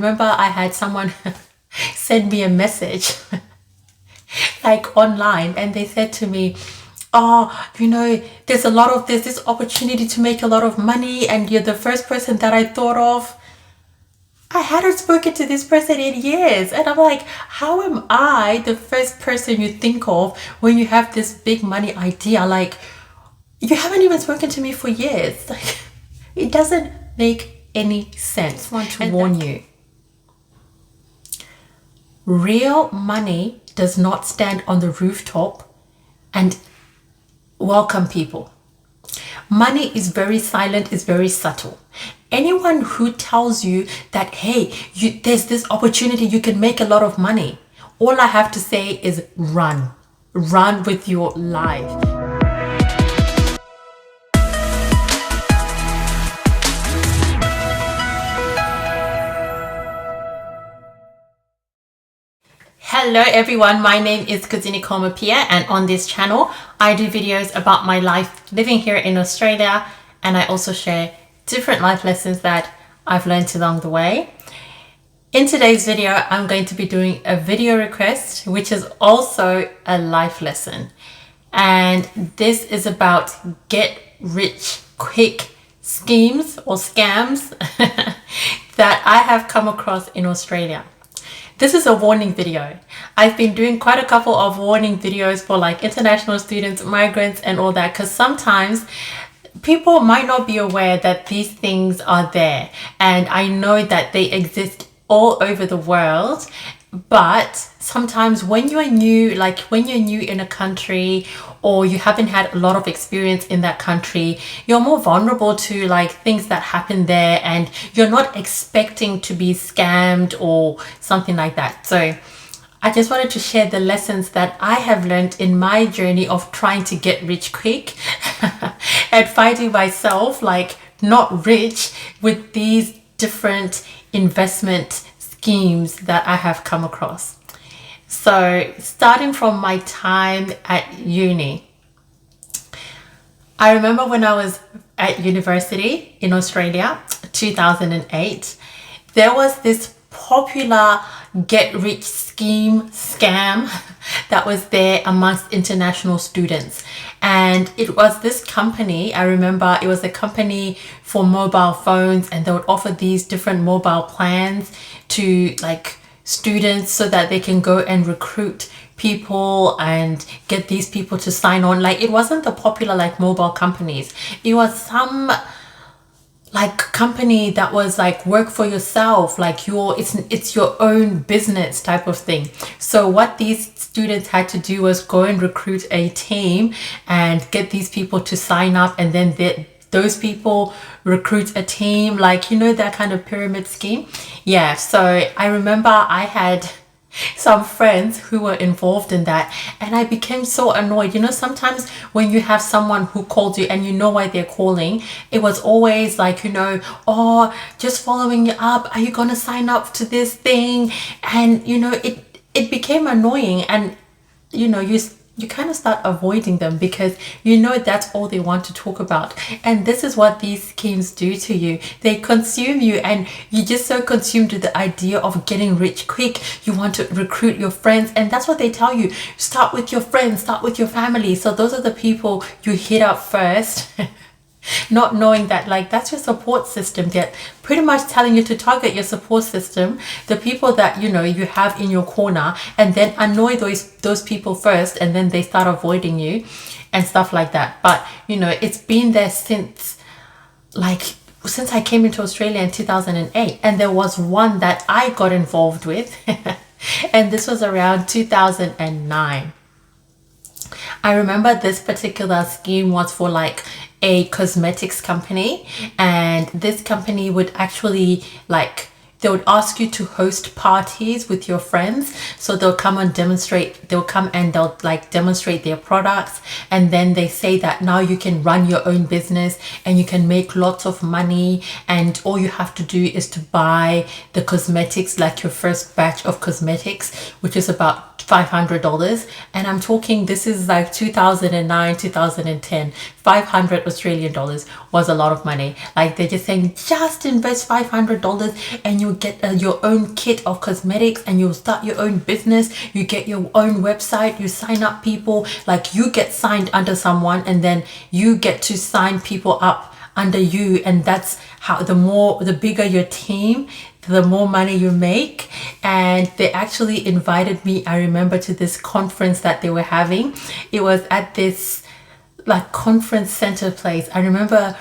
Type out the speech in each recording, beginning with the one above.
remember I had someone send me a message like online, and they said to me, oh, there's this opportunity to make a lot of money, and you're the first person that I thought of. I hadn't spoken to this person in years, and I'm like, how am I the first person you think of when you have this big money idea? Like, you haven't even spoken to me for years. Like, it doesn't make any sense. I want to warn you, real money does not stand on the rooftop and welcome people. Money is very silent, is very subtle. Anyone who tells you that, hey, there's this opportunity, you can make a lot of money, all I have to say is run with your life. Hello everyone, my name is Kudzie Mapiye, and on this channel I do videos about my life living here in Australia, and I also share different life lessons that I've learned along the way. In today's video, I'm going to be doing a video request, which is also a life lesson, and this is about get rich quick schemes or scams that I have come across in Australia. This is a warning video. I've been doing quite a couple of warning videos for like international students, migrants and all that, because sometimes people might not be aware that these things are there, and I know that they exist all over the world. But sometimes when you are new, like when you're new in a country or you haven't had a lot of experience in that country, you're more vulnerable to like things that happen there, and you're not expecting to be scammed or something like that. So I just wanted to share the lessons that I have learned in my journey of trying to get rich quick and finding myself like not rich with these different investment schemes that I have come across. So starting from my time at uni, I remember when I was at university in Australia, 2008, there was this popular get rich scam that was there amongst international students, and it was this company. I remember it was a company for mobile phones, and they would offer these different mobile plans to like students so that they can go and recruit people and get these people to sign on. Like, it wasn't the popular like mobile companies, it was some like company that was like work for yourself, like it's your own business type of thing. So what these students had to do was go and recruit a team and get these people to sign up, and then those people recruit a team, like, that kind of pyramid scheme. Yeah, so I remember I had some friends who were involved in that, and I became so annoyed. Sometimes when you have someone who called you and you know why they're calling, it was always like, oh, just following you up, are you gonna sign up to this thing? And it became annoying, and you kind of start avoiding them because that's all they want to talk about. And this is what these schemes do to you. They consume you, and you're just so consumed with the idea of getting rich quick. You want to recruit your friends, and that's what they tell you. Start with your friends, start with your family. So those are the people you hit up first. Not knowing that like that's your support system. They're pretty much telling you to target your support system, the people that you have in your corner, and then annoy those people first, and then they start avoiding you and stuff like that. But it's been there since I came into Australia in 2008, and there was one that I got involved with and this was around 2009. I remember this particular scheme was for like a cosmetics company, and this company would actually they would ask you to host parties with your friends. So they'll come and demonstrate their products, and then they say that now you can run your own business and you can make lots of money, and all you have to do is to buy the cosmetics, like your first batch of cosmetics, which is about $500. And I'm talking, this is like 2009, 2010. 500 Australian dollars was a lot of money. Like they're just saying, just invest $500 and you'll get your own kit of cosmetics, and you'll start your own business. You get your own website, you sign up people, like you get signed under someone, and then you get to sign people up under you. And that's how the bigger your team, the more money you make. And they actually invited me, I remember, to this conference that they were having. It was at this like conference center place. I remember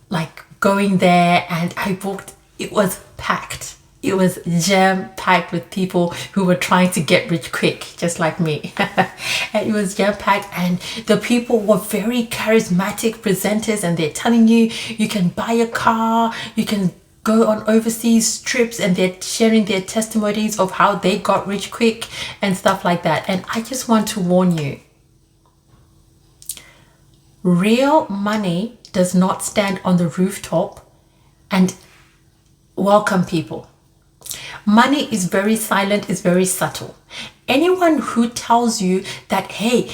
like going there, and I booked, it was packed. It was jam-packed with people who were trying to get rich quick, just like me. And it was jam-packed, and the people were very charismatic presenters, and they're telling you, you can buy a car, you can go on overseas trips, and they're sharing their testimonies of how they got rich quick and stuff like that. And I just want to warn you, real money does not stand on the rooftop and welcome people. Money is very silent, is very subtle. Anyone who tells you that, hey,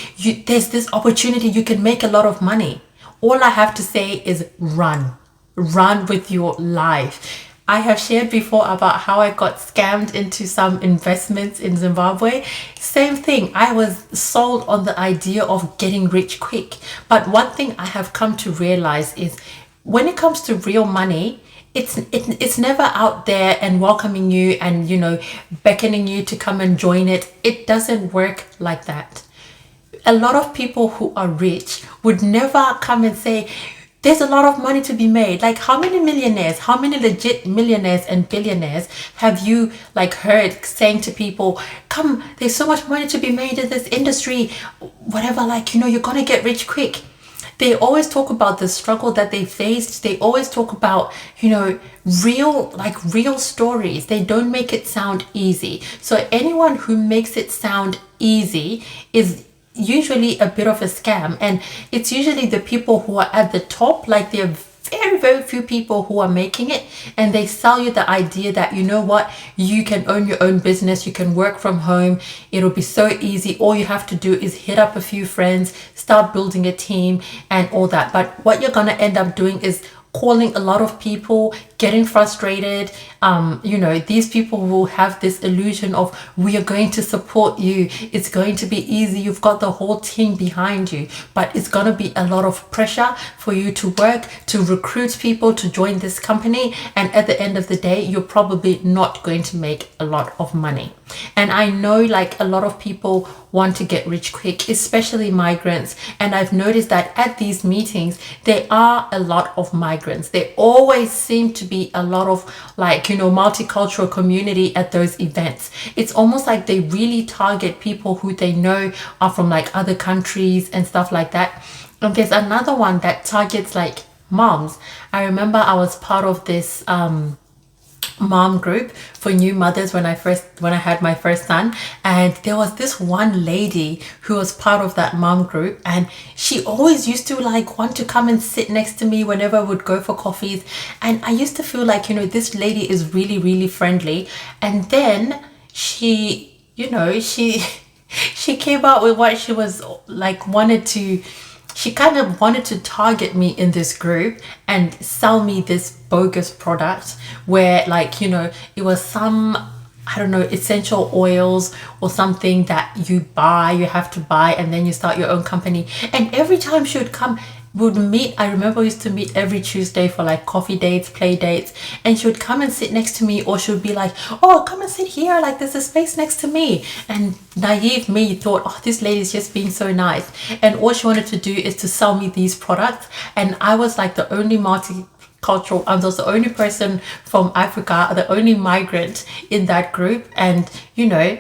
there's this opportunity, you can make a lot of money, all I have to say is run with your life. I have shared before about how I got scammed into some investments in Zimbabwe. Same thing. I was sold on the idea of getting rich quick. But one thing I have come to realize is when it comes to real money, it's never out there and welcoming you and, you know, beckoning you to come and join it. It doesn't work like that. A lot of people who are rich would never come and say, there's a lot of money to be made. Like, how many millionaires, how many legit millionaires and billionaires have you like heard saying to people, come, there's so much money to be made in this industry, whatever, like, you know, you're gonna get rich quick. They always talk about the struggle that they faced. They always talk about, you know, real stories. They don't make it sound easy. So anyone who makes it sound easy is usually a bit of a scam, and it's usually the people who are at the top. Like, there are very few people who are making it, and they sell you the idea that, you know what, you can own your own business, you can work from home, it'll be so easy, all you have to do is hit up a few friends, start building a team and all that. But what you're gonna end up doing is calling a lot of people, getting frustrated. You know, these people will have this illusion of, we are going to support you, it's going to be easy, you've got the whole team behind you. But it's going to be a lot of pressure for you to work, to recruit people to join this company, and at the end of the day, you're probably not going to make a lot of money. And I know, like, a lot of people want to get rich quick, especially migrants. And I've noticed that at these meetings, there are a lot of migrants. There always seem to be a lot of, like, you know, multicultural community at those events. It's almost like they really target people who they know are from like other countries and stuff like that. And there's another one that targets like moms. I remember I was part of this mom group for new mothers when I had my first son, and there was this one lady who was part of that mom group, and she always used to like want to come and sit next to me whenever I would go for coffees. And I used to feel like, you know, this lady is really friendly. And then she, you know, she came out with what she was like, she kind of wanted to target me in this group and sell me this bogus product where, like, you know, it was some, I don't know, essential oils or something that you have to buy, and then you start your own company. And every time she would meet, I remember we used to meet every Tuesday for like coffee dates, play dates, and she would come and sit next to me, or she would be like, oh, come and sit here, like there's a space next to me. And naive me thought, oh, this lady's just being so nice, and all she wanted to do is to sell me these products. And I was like the only multicultural, I was the only person from Africa, the only migrant in that group. And, you know,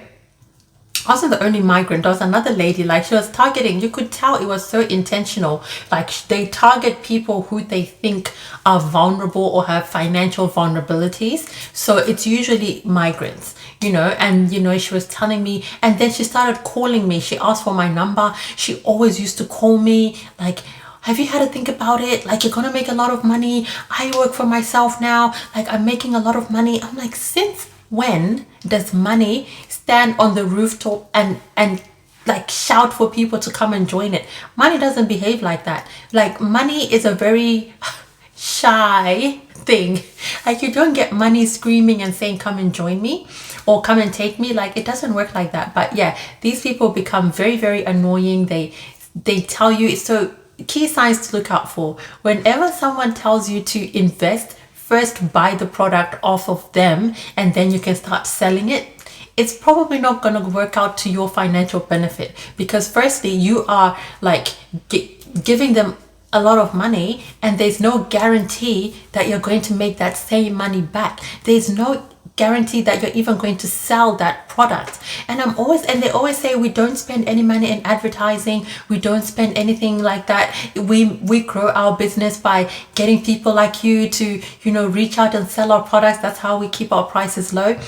I wasn't the only migrant. There was another lady, like, she was targeting, you could tell it was so intentional. Like, they target people who they think are vulnerable or have financial vulnerabilities. So it's usually migrants, you know. And, you know, she was telling me, and then she started calling me. She asked for my number. She always used to call me like, have you had to think about it? Like, you're gonna make a lot of money. I work for myself now. Like, I'm making a lot of money. I'm like, since when does money stand on the rooftop and like shout for people to come and join it. Money doesn't behave like that. Like money is a very shy thing. Like you don't get money screaming and saying come and join me or come and take me. Like it doesn't work like that. But yeah, these people become very, very annoying. They tell you. So key signs to look out for: whenever someone tells you to invest, first buy the product off of them and then you can start selling it, it's probably not going to work out to your financial benefit, because firstly you are like giving them a lot of money and there's no guarantee that you're going to make that same money back. There's no guarantee that you're even going to sell that product. And they always say we don't spend any money in advertising, we don't spend anything like that, we grow our business by getting people like you to, you know, reach out and sell our products. That's how we keep our prices low.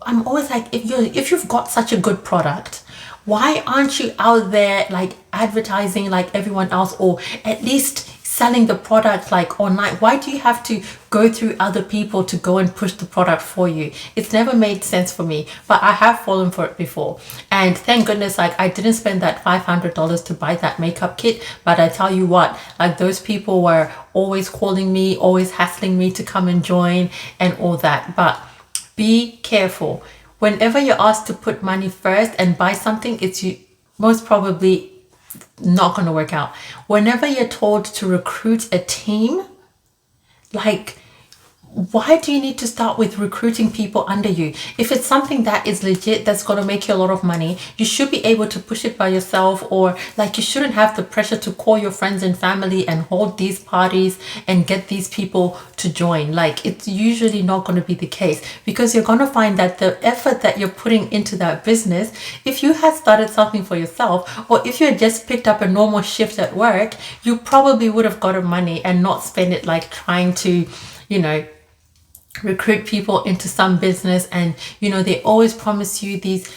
I'm always like, if you've got such a good product, why aren't you out there like advertising like everyone else, or at least selling the product like online? Why do you have to go through other people to go and push the product for you? It's never made sense for me, but I have fallen for it before. And thank goodness, like I didn't spend that $500 to buy that makeup kit. But I tell you what, like those people were always calling me, always hassling me to come and join and all that. But be careful. Whenever you're asked to put money first and buy something, it's most probably not going to work out. Whenever you're told to recruit a team, like, why do you need to start with recruiting people under you? If it's something that is legit, that's going to make you a lot of money, you should be able to push it by yourself. Or like, you shouldn't have the pressure to call your friends and family and hold these parties and get these people to join. Like, it's usually not going to be the case, because you're going to find that the effort that you're putting into that business, if you had started something for yourself, or if you had just picked up a normal shift at work, you probably would have gotten money and not spend it like trying to, you know, recruit people into some business. And you know, they always promise you these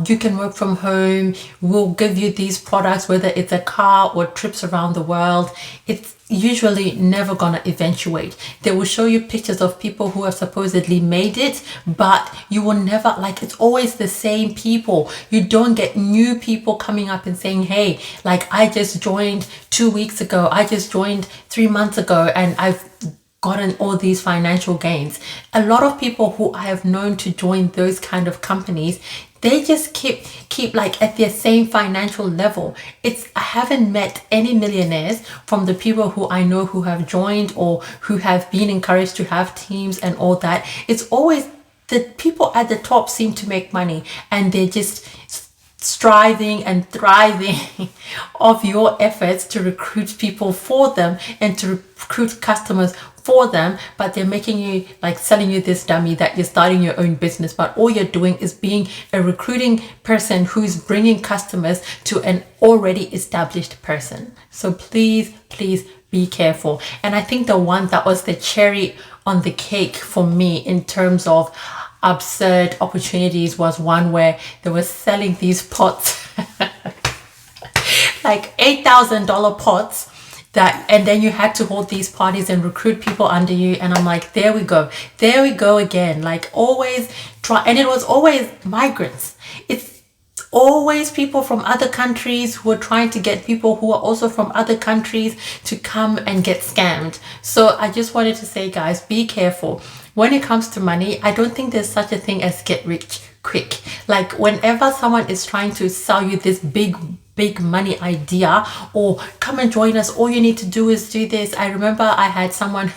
you can work from home, we'll give you these products, whether it's a car or trips around the world. It's usually never gonna eventuate. They will show you pictures of people who have supposedly made it, but you will never, like, it's always the same people. You don't get new people coming up and saying, hey, like, I just joined 2 weeks ago, I just joined 3 months ago, and I've gotten all these financial gains. A lot of people who I have known to join those kind of companies, they just keep like at their same financial level. I haven't met any millionaires from the people who I know who have joined or who have been encouraged to have teams and all that. It's always the people at the top seem to make money, and they're just striving and thriving of your efforts to recruit people for them and to recruit customers for them. But they're making you, like, selling you this dummy that you're starting your own business, but all you're doing is being a recruiting person who's bringing customers to an already established person. So please be careful. And I think the one that was the cherry on the cake for me in terms of absurd opportunities was one where they were selling these pots like $8,000 pots, and then you had to hold these parties and recruit people under you. And I'm like, there we go again. Like, always try. And it was always migrants. It's always people from other countries who are trying to get people who are also from other countries to come and get scammed. So I just wanted to say, guys, be careful. When it comes to money, I don't think there's such a thing as get rich quick. Like, whenever someone is trying to sell you this big money idea, or come and join us, all you need to do is do this. I remember I had someone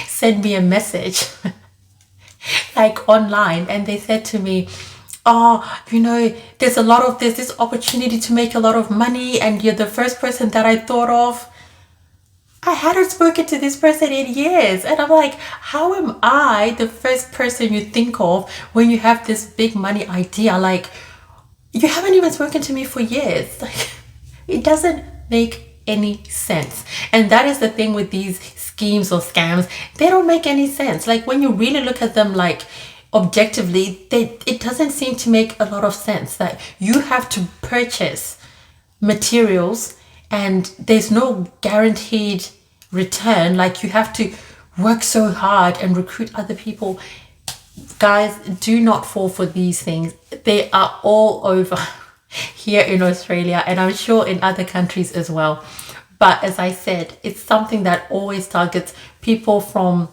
send me a message like online, and they said to me, oh, you know, there's this opportunity to make a lot of money, and you're the first person that I thought of. I hadn't spoken to this person in years. And I'm like, how am I the first person you think of when you have this big money idea? Like, you haven't even spoken to me for years. Like, it doesn't make any sense. And that is the thing with these schemes or scams. They don't make any sense. Like, when you really look at them, like, objectively, it doesn't seem to make a lot of sense. That you have to purchase materials and there's no guaranteed return. Like, you have to work so hard and recruit other people. Guys, do not fall for these things. They are all over. here in Australia, and I'm sure in other countries as well. But as I said, it's something that always targets people from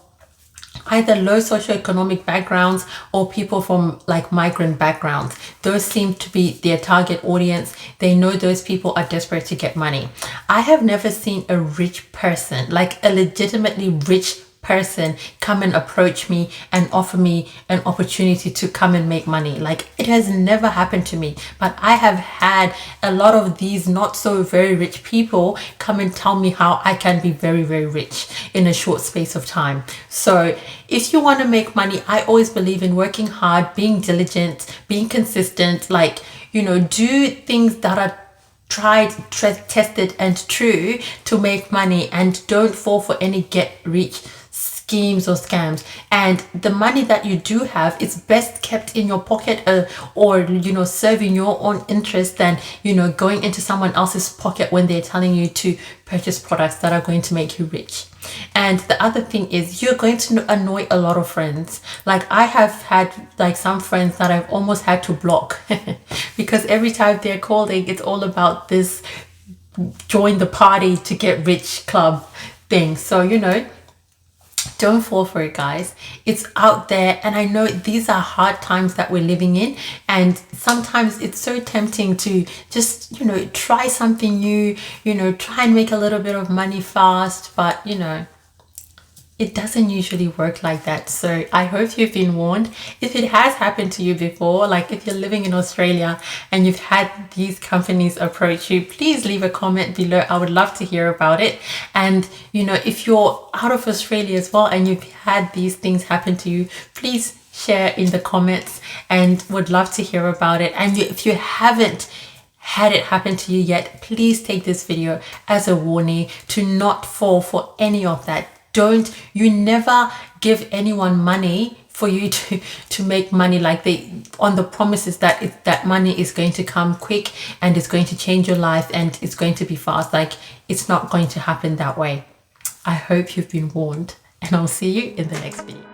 either low socioeconomic backgrounds or people from like migrant backgrounds. Those seem to be their target audience. They know those people are desperate to get money. I have never seen a rich person, like a legitimately rich person, come and approach me and offer me an opportunity to come and make money. Like, it has never happened to me, but I have had a lot of these not so very rich people come and tell me how I can be very, very rich in a short space of time. So if you want to make money, I always believe in working hard, being diligent, being consistent, like, you know, do things that are tried, tested and true to make money, and don't fall for any get rich schemes or scams. And the money that you do have is best kept in your pocket, or you know, serving your own interest, than, you know, going into someone else's pocket when they're telling you to purchase products that are going to make you rich. And the other thing is, you're going to annoy a lot of friends. Like, I have had like some friends that I've almost had to block because every time they're calling, it's all about this join the party to get rich club thing. So, you know, don't fall for it, guys. It's out there, and I know these are hard times that we're living in, and sometimes it's so tempting to just, you know, try something new, you know, try and make a little bit of money fast, but you know, it doesn't usually work like that. So I hope you've been warned. If it has happened to you before, like if you're living in Australia and you've had these companies approach you, please leave a comment below. I would love to hear about it. And you know, if you're out of Australia as well and you've had these things happen to you, please share in the comments, and would love to hear about it. And if you haven't had it happen to you yet, please take this video as a warning to not fall for any of that. You never give anyone money for you to make money, like on the promises that that money is going to come quick and it's going to change your life and it's going to be fast. Like, it's not going to happen that way. I hope you've been warned, and I'll see you in the next video.